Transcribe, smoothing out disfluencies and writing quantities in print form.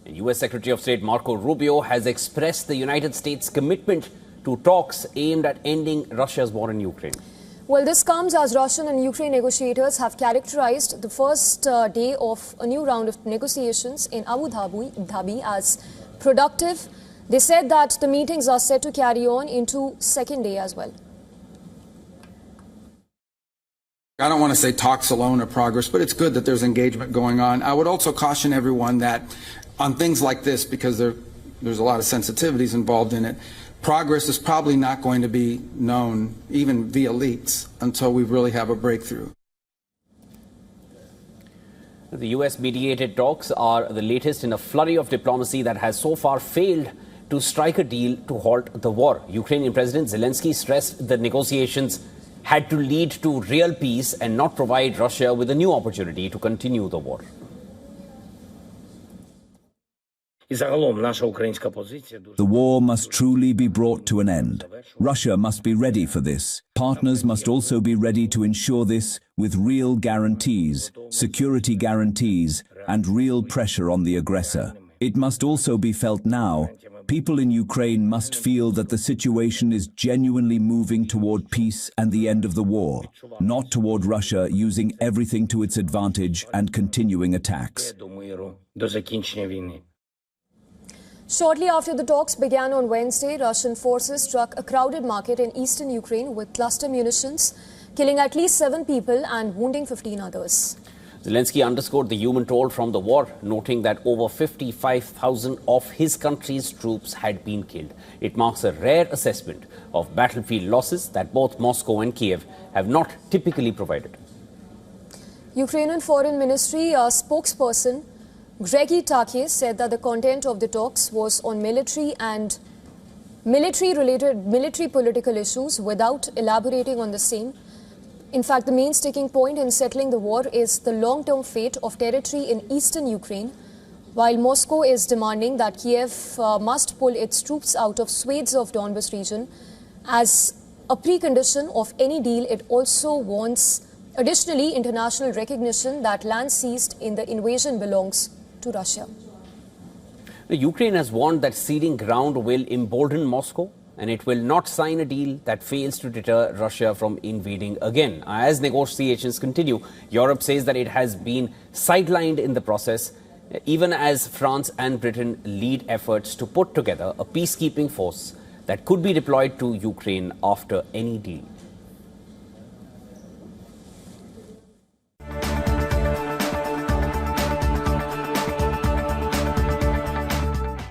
And US Secretary of State Marco Rubio has expressed the United States' commitment to talks aimed at ending Russia's war in Ukraine. Well, this comes as Russian and Ukraine negotiators have characterized the first day of a new round of negotiations in Abu Dhabi as productive. They said that the meetings are set to carry on into second day as well. I don't want to say talks alone are progress, but it's good that there's engagement going on. I would also caution everyone that on things like this, because there's a lot of sensitivities involved in it, progress is probably not going to be known, even via leaks, until we really have a breakthrough. The US-mediated talks are the latest in a flurry of diplomacy that has so far failed to strike a deal to halt the war. Ukrainian President Zelensky stressed the negotiations had to lead to real peace and not provide Russia with a new opportunity to continue the war. The war must truly be brought to an end. Russia must be ready for this. Partners must also be ready to ensure this with real guarantees, security guarantees, and real pressure on the aggressor. It must also be felt now. People in Ukraine must feel that the situation is genuinely moving toward peace and the end of the war, not toward Russia using everything to its advantage and continuing attacks. Shortly after the talks began on Wednesday, Russian forces struck a crowded market in eastern Ukraine with cluster munitions, killing at least 7 people and wounding 15 others. Zelensky underscored the human toll from the war, noting that over 55,000 of his country's troops had been killed. It marks a rare assessment of battlefield losses that both Moscow and Kiev have not typically provided. Ukrainian Foreign Ministry spokesperson Gregi Takye said that the content of the talks was on military and military political issues without elaborating on the same. In fact, the main sticking point in settling the war is the long-term fate of territory in eastern Ukraine, while Moscow is demanding that Kiev must pull its troops out of swathes of Donbas region. As a precondition of any deal, it also wants additionally international recognition that land seized in the invasion belongs to Russia. Ukraine has warned that ceding ground will embolden Moscow, and it will not sign a deal that fails to deter Russia from invading again. As negotiations continue, Europe says that it has been sidelined in the process, even as France and Britain lead efforts to put together a peacekeeping force that could be deployed to Ukraine after any deal.